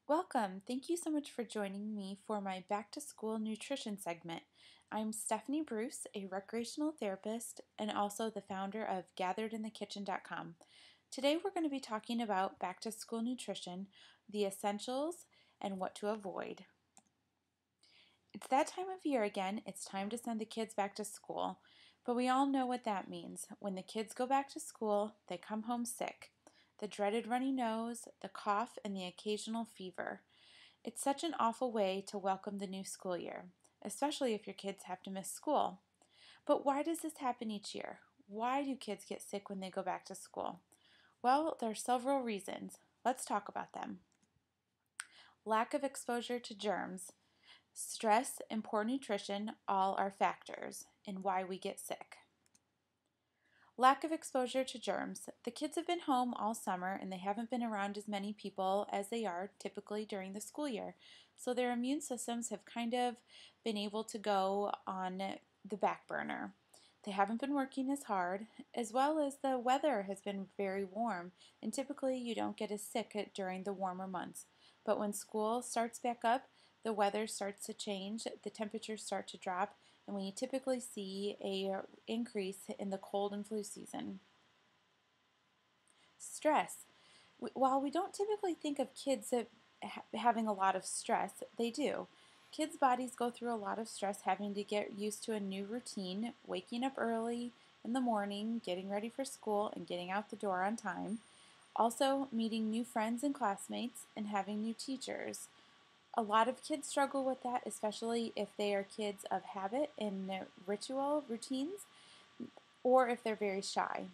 Welcome! Thank you so much for joining me for my Back to School Nutrition segment. I'm Stephanie Bruce, a recreational therapist and also the founder of GatheredInTheKitchen.com. Today we're going to be talking about back to school nutrition, the essentials, and what to avoid. It's that time of year again. It's time to send the kids back to school, but we all know what that means. When the kids go back to school, they come home sick. The dreaded runny nose, the cough, and the occasional fever. It's such an awful way to welcome the new school year, especially if your kids have to miss school. But why does this happen each year? Why do kids get sick when they go back to school? Well, there are several reasons. Let's talk about them. Lack of exposure to germs, stress, and poor nutrition all are factors in why we get sick. Lack of exposure to germs. The kids have been home all summer and they haven't been around as many people as they are typically during the school year. So their immune systems have kind of been able to go on the back burner. They haven't been working as hard, as well as the weather has been very warm, and typically you don't get as sick during the warmer months. But when school starts back up, the weather starts to change, the temperatures start to drop, and we typically see an increase in the cold and flu season. Stress. While we don't typically think of kids having a lot of stress, they do. Kids' bodies go through a lot of stress having to get used to a new routine, waking up early in the morning, getting ready for school, and getting out the door on time. Also, meeting new friends and classmates and having new teachers. A lot of kids struggle with that, especially if they are kids of habit and routines, or if they're very shy.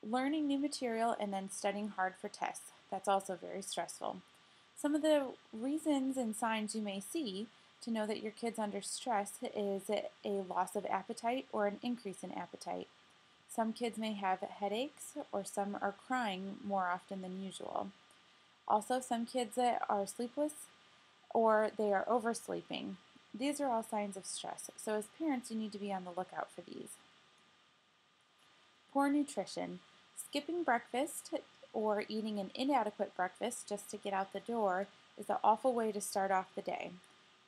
Learning new material and then studying hard for tests. That's also very stressful. Some of the reasons and signs you may see to know that your kid's under stress is a loss of appetite or an increase in appetite. Some kids may have headaches or some are crying more often than usual. Also, some kids are sleepless or they are oversleeping. These are all signs of stress, so as parents you need to be on the lookout for these. Poor nutrition. Skipping breakfast or eating an inadequate breakfast just to get out the door is an awful way to start off the day.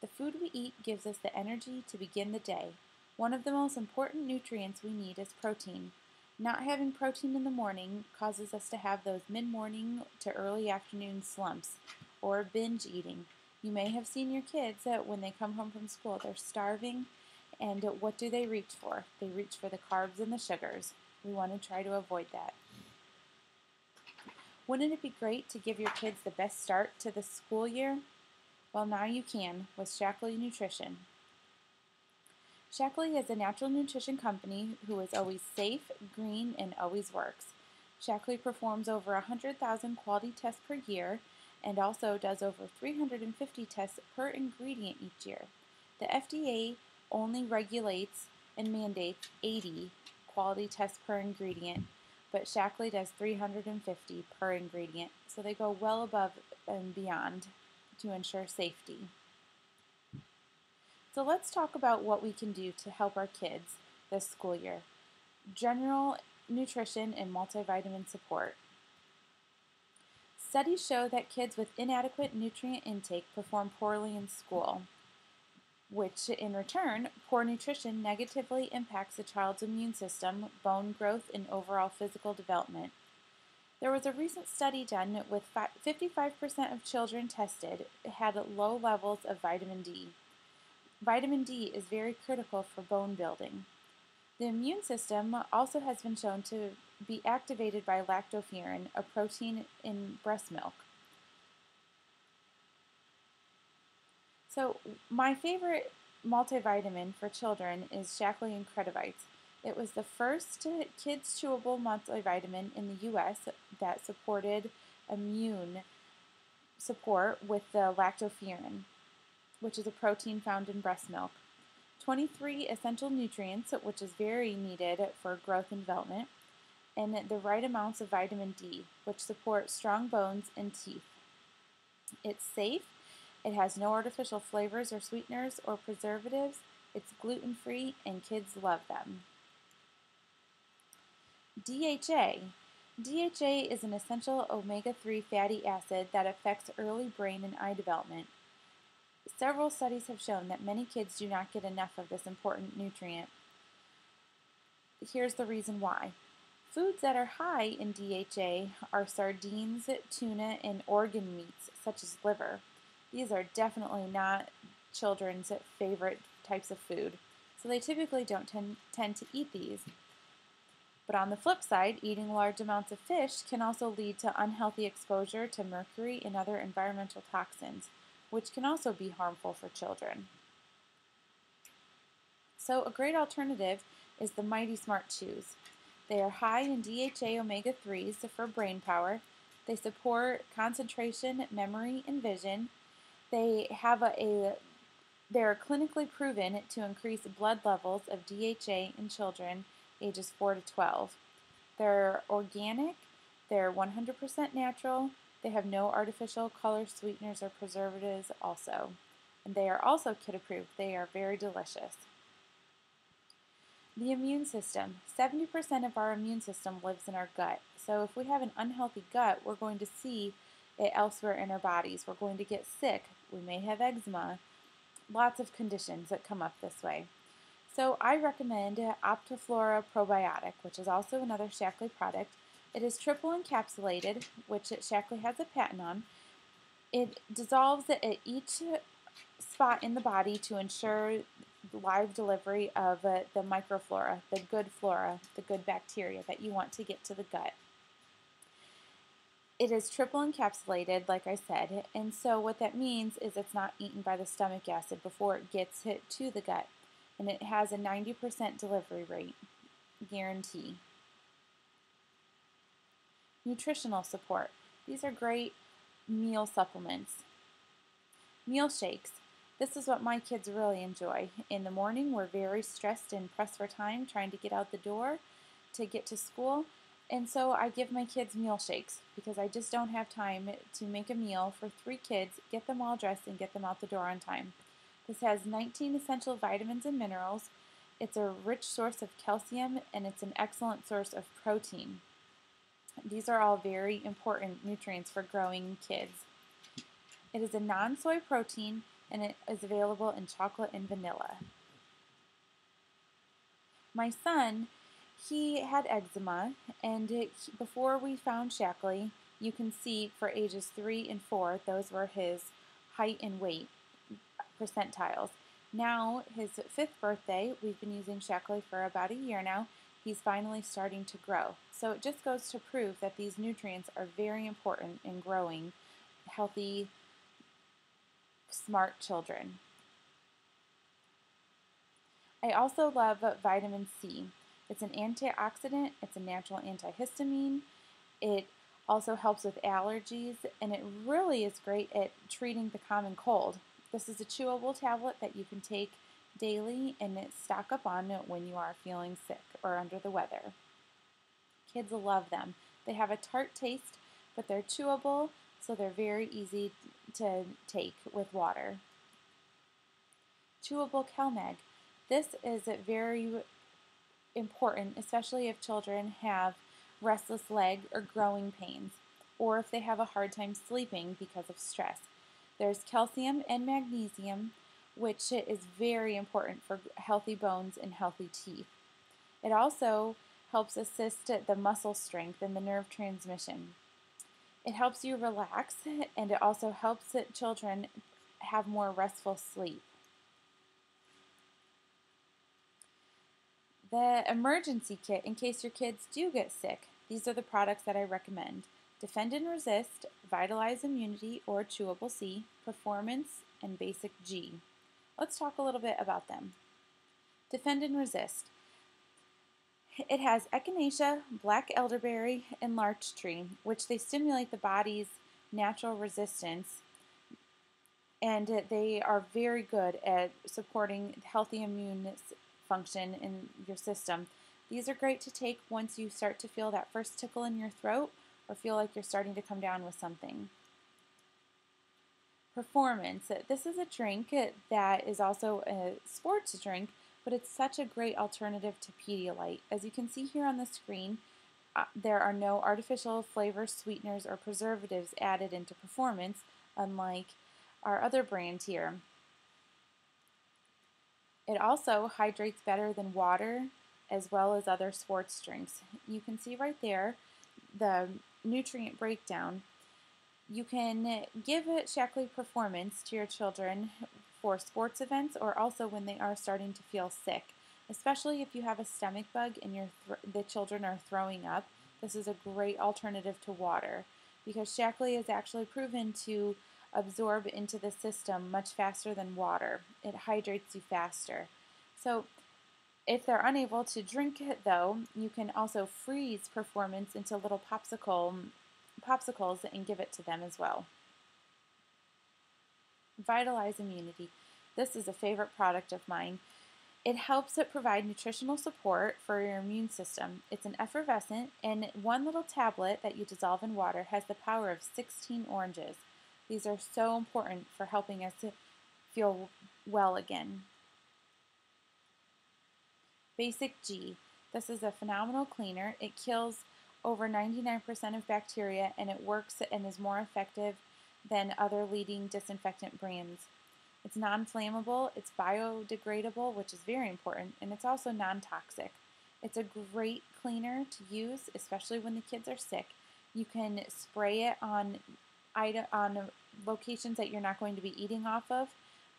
The food we eat gives us the energy to begin the day. One of the most important nutrients we need is protein. Not having protein in the morning causes us to have those mid-morning to early afternoon slumps or binge eating. You may have seen your kids when they come home from school, they're starving, and what do they reach for? They reach for the carbs and the sugars. We want to try to avoid that. Wouldn't it be great to give your kids the best start to the school year? Well, now you can with Shaklee Nutrition. Shaklee is a natural nutrition company who is always safe, green, and always works. Shaklee performs over 100,000 quality tests per year and also does over 350 tests per ingredient each year. The FDA only regulates and mandates 80 quality tests per ingredient, but Shaklee does 350 per ingredient, so they go well above and beyond to ensure safety. So let's talk about what we can do to help our kids this school year. General nutrition and multivitamin support. Studies show that kids with inadequate nutrient intake perform poorly in school, which in return, poor nutrition negatively impacts a child's immune system, bone growth, and overall physical development. There was a recent study done with 55% of children tested had low levels of vitamin D. Vitamin D is very critical for bone building. The immune system also has been shown to be activated by lactoferrin, a protein in breast milk. So my favorite multivitamin for children is Shaklee Incredivites. It was the first kids chewable multivitamin in the U.S. that supported immune support with the lactoferrin, which is a protein found in breast milk. 23 essential nutrients, which is very needed for growth and development, and the right amounts of vitamin D, which support strong bones and teeth. It's safe. It has no artificial flavors or sweeteners or preservatives. It's gluten-free and kids love them. DHA. DHA is an essential omega-3 fatty acid that affects early brain and eye development. Several studies have shown that many kids do not get enough of this important nutrient. Here's the reason why. Foods that are high in DHA are sardines, tuna, and organ meats, such as liver. These are definitely not children's favorite types of food, so they typically don't tend to eat these. But on the flip side, eating large amounts of fish can also lead to unhealthy exposure to mercury and other environmental toxins, which can also be harmful for children. So a great alternative is the Mighty Smart Chews. They are high in DHA omega-3s for brain power. They support concentration, memory, and vision. They're clinically proven to increase blood levels of DHA in children ages 4 to 12. They're organic, they're 100% natural, they have no artificial color sweeteners or preservatives also. And they are also kid approved. They are very delicious. The immune system. 70% of our immune system lives in our gut. So if we have an unhealthy gut, we're going to see it elsewhere in our bodies. We're going to get sick. We may have eczema. Lots of conditions that come up this way. So I recommend Optiflora Probiotic, which is also another Shaklee product. It is triple encapsulated, which Shaklee has a patent on. It dissolves at each spot in the body to ensure live delivery of the microflora, the good flora, the good bacteria that you want to get to the gut. It is triple encapsulated, like I said, and so what that means is it's not eaten by the stomach acid before it gets hit to the gut, and it has a 90% delivery rate, guarantee. Nutritional support. These are great meal supplements. Meal shakes. This is what my kids really enjoy. In the morning, we're very stressed and pressed for time trying to get out the door to get to school. And so I give my kids meal shakes because I just don't have time to make a meal for 3 kids, get them all dressed, and get them out the door on time. This has 19 essential vitamins and minerals. It's a rich source of calcium, and it's an excellent source of protein. These are all very important nutrients for growing kids. It is a non-soy protein, and it is available in chocolate and vanilla. My son, he had eczema, and before we found Shaklee, you can see for ages 3 and 4, those were his height and weight percentiles. Now, his 5th birthday, we've been using Shaklee for about a year now, he's finally starting to grow. So it just goes to prove that these nutrients are very important in growing healthy, smart children. I also love vitamin C. It's an antioxidant, it's a natural antihistamine, it also helps with allergies, and it really is great at treating the common cold. This is a chewable tablet that you can take daily and stock up on when you are feeling sick or under the weather. Kids love them. They have a tart taste, but they're chewable, so they're very easy to take with water. Chewable CalMag. This is very important, especially if children have restless leg or growing pains, or if they have a hard time sleeping because of stress. There's calcium and magnesium, which is very important for healthy bones and healthy teeth. It also helps assist the muscle strength and the nerve transmission. It helps you relax, and it also helps children have more restful sleep. The emergency kit, in case your kids do get sick, these are the products that I recommend. Defend and Resist, Vitalized Immunity or Chewable C, Performance, and Basic G. Let's talk a little bit about them. Defend and Resist. It has echinacea, black elderberry, and larch tree, which they stimulate the body's natural resistance, and they are very good at supporting healthy immune function in your system. These are great to take once you start to feel that first tickle in your throat or feel like you're starting to come down with something. Performance. This is a drink that is also a sports drink, but it's such a great alternative to Pedialyte. As you can see here on the screen, There are no artificial flavors, sweeteners, or preservatives added into performance, unlike our other brand here. It also hydrates better than water as well as other sports drinks. You can see right there the nutrient breakdown. You can give Shaklee Performance to your children for sports events or also when they are starting to feel sick, especially if you have a stomach bug and the children are throwing up. This is a great alternative to water because Shaklee is actually proven to absorb into the system much faster than water. It hydrates you faster. So if they're unable to drink it though, you can also freeze Performance into little popsicles and give it to them as well. Vitalized Immunity. This is a favorite product of mine. It helps it provide nutritional support for your immune system. It's an effervescent, and one little tablet that you dissolve in water has the power of 16 oranges. These are so important for helping us to feel well again. Basic G. This is a phenomenal cleaner. It kills over 99% of bacteria, and it works and is more effective than other leading disinfectant brands. It's non-flammable, it's biodegradable, which is very important, and it's also non-toxic. It's a great cleaner to use, especially when the kids are sick. You can spray it on locations that you're not going to be eating off of.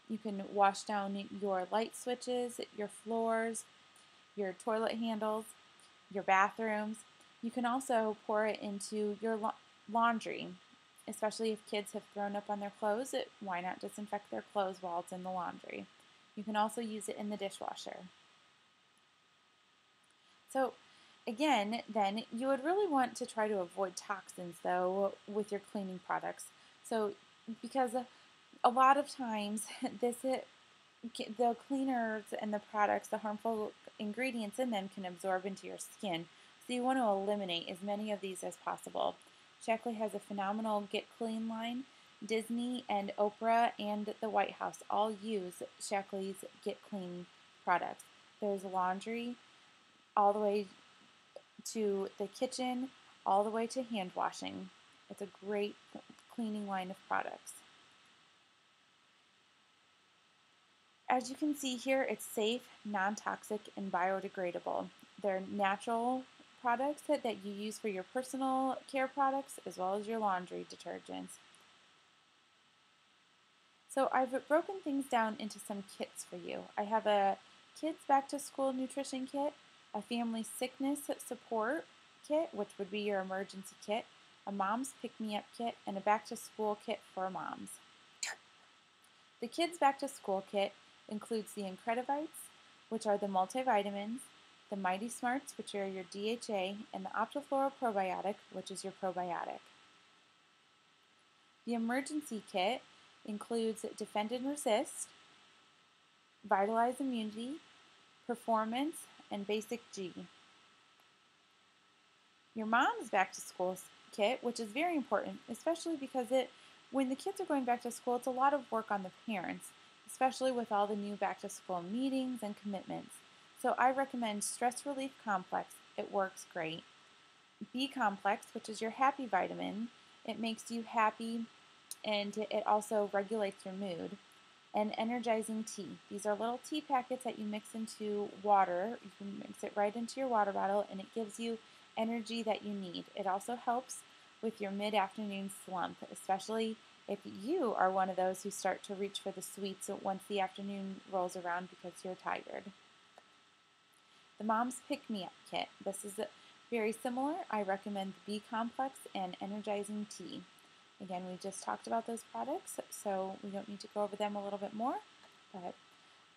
You can wash down your light switches, your floors, your toilet handles, your bathrooms. You can also pour it into your laundry, especially if kids have thrown up on their clothes. Why not disinfect their clothes while it's in the laundry? You can also use it in the dishwasher. So again, then you would really want to try to avoid toxins though with your cleaning products. So because a lot of times the cleaners and the products, the harmful ingredients in them can absorb into your skin. So you want to eliminate as many of these as possible. Shaklee has a phenomenal Get Clean line. Disney and Oprah and the White House all use Shaklee's Get Clean products. There's laundry all the way to the kitchen, all the way to hand washing. It's a great cleaning line of products. As you can see here, it's safe, non-toxic, and biodegradable. They're natural products that you use for your personal care products as well as your laundry detergents. So I've broken things down into some kits for you. I have a kids back to school nutrition kit, a family sickness support kit, which would be your emergency kit, a mom's pick-me-up kit, and a back to school kit for moms. The kids back to school kit includes the Incredivites, which are the multivitamins, the MIGTHY SMARTS, which are your DHA, and the Optiflora Probiotic, which is your probiotic. The emergency kit includes Defend and Resist, Vitalized Immunity, Performance, and Basic G. Your mom's back to school kit, which is very important, especially because when the kids are going back to school, it's a lot of work on the parents, especially with all the new back to school meetings and commitments. So I recommend Stress Relief Complex. It works great. B Complex, which is your happy vitamin. It makes you happy and it also regulates your mood. And Energizing Tea. These are little tea packets that you mix into water. You can mix it right into your water bottle and it gives you energy that you need. It also helps with your mid-afternoon slump, especially if you are one of those who start to reach for the sweets once the afternoon rolls around because you're tired. The Mom's Pick-Me-Up Kit. This is very similar. I recommend the B Complex and Energizing Tea. Again, we just talked about those products, so we don't need to go over them a little bit more. But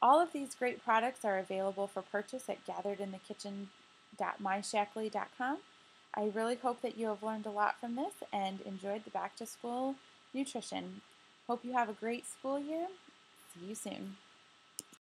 all of these great products are available for purchase at gatheredinthekitchen.myshaklee.com. I really hope that you have learned a lot from this and enjoyed the back to school nutrition. Hope you have a great school year. See you soon.